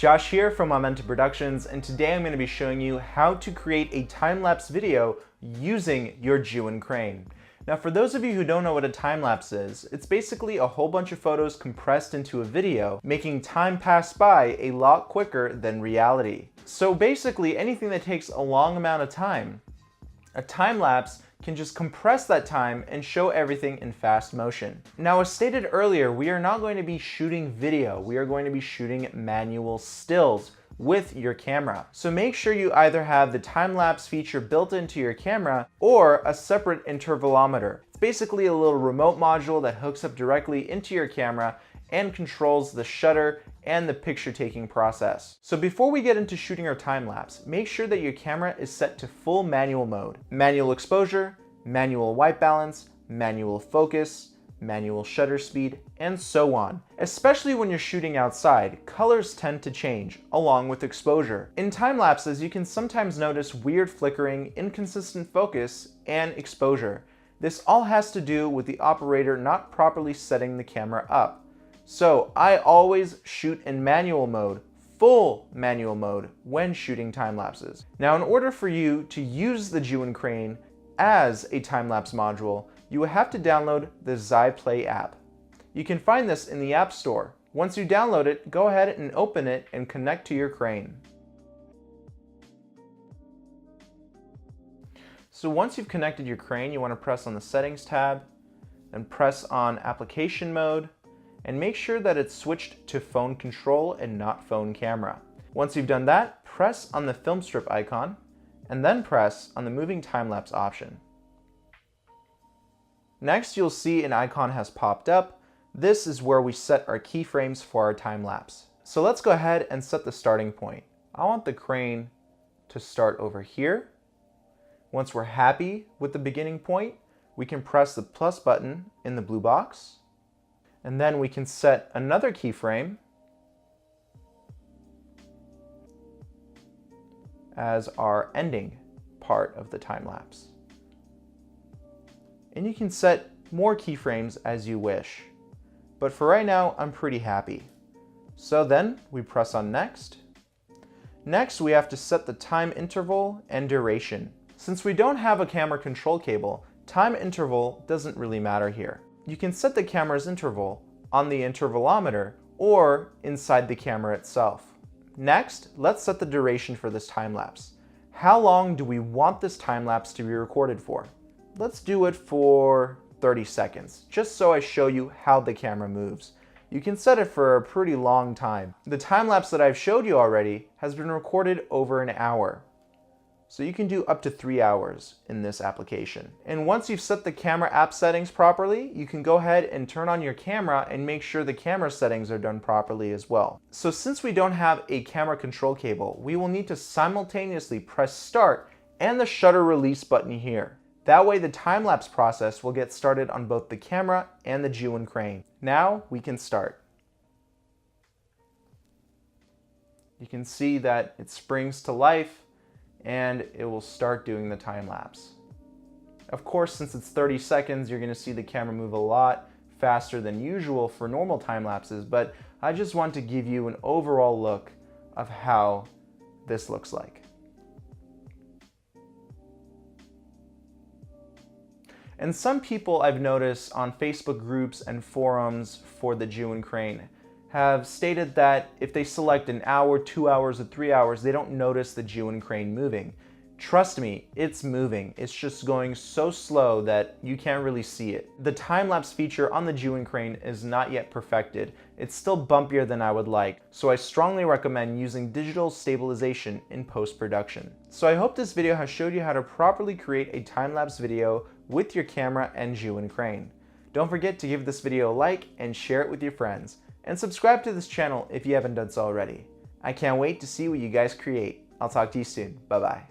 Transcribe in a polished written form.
Josh here from Augmented Productions, and today I'm going to be showing you how to create a time-lapse video using your ZHIYUN crane. Now for those of you who don't know what a time-lapse is, it's basically a whole bunch of photos compressed into a video, making time pass by a lot quicker than reality. So basically anything that takes a long amount of time, a time-lapse can just compress that time and show everything in fast motion. Now, as stated earlier, we are not going to be shooting video. We are going to be shooting manual stills with your camera. So make sure you either have the time-lapse feature built into your camera or a separate intervalometer. It's basically a little remote module that hooks up directly into your camera and controls the shutter and the picture taking process. So before we get into shooting our time lapse, make sure that your camera is set to full manual mode. Manual exposure, manual white balance, manual focus, manual shutter speed, and so on. Especially when you're shooting outside, colors tend to change along with exposure. In time lapses, you can sometimes notice weird flickering, inconsistent focus, and exposure. This all has to do with the operator not properly setting the camera up. So I always shoot in manual mode, full manual mode, when shooting time lapses. Now in order for you to use the ZHIYUN crane as a time-lapse module, you will have to download the ZHIPlay app. You can find this in the App Store. Once you download it, go ahead and open it and connect to your crane. So once you've connected your crane, you want to press on the Settings tab, then press on Application Mode, and make sure that it's switched to phone control and not phone camera. Once you've done that, press on the film strip icon, and then press on the moving time-lapse option. Next, you'll see an icon has popped up. This is where we set our keyframes for our time-lapse. So let's go ahead and set the starting point. I want the crane to start over here. Once we're happy with the beginning point, we can press the plus button in the blue box, and then we can set another keyframe as our ending part of the time lapse. And you can set more keyframes as you wish. But for right now, I'm pretty happy. So then we press on Next. Next, we have to set the time interval and duration. Since we don't have a camera control cable, time interval doesn't really matter here. You can set the camera's interval on the intervalometer or inside the camera itself. Next, let's set the duration for this time lapse. How long do we want this time lapse to be recorded for? Let's do it for 30 seconds, just so I show you how the camera moves. You can set it for a pretty long time. The time lapse that I've showed you already has been recorded over an hour. So you can do up to 3 hours in this application. And once you've set the camera app settings properly, you can go ahead and turn on your camera and make sure the camera settings are done properly as well. So since we don't have a camera control cable, we will need to simultaneously press start and the shutter release button here. That way the time-lapse process will get started on both the camera and the ZHIYUN crane. Now we can start. You can see that it springs to life and it will start doing the time lapse. Of course, since it's 30 seconds, you're going to see the camera move a lot faster than usual for normal time lapses, but I just want to give you an overall look of how this looks like. And some people I've noticed on Facebook groups and forums for the ZHIYUN crane have stated that if they select an hour, 2 hours, or 3 hours, they don't notice the ZHIYUN crane moving. Trust me, it's moving. It's just going so slow that you can't really see it. The time-lapse feature on the ZHIYUN crane is not yet perfected. It's still bumpier than I would like, so I strongly recommend using digital stabilization in post-production. So I hope this video has showed you how to properly create a time-lapse video with your camera and ZHIYUN crane. Don't forget to give this video a like and share it with your friends. And subscribe to this channel if you haven't done so already. I can't wait to see what you guys create. I'll talk to you soon. Bye-bye.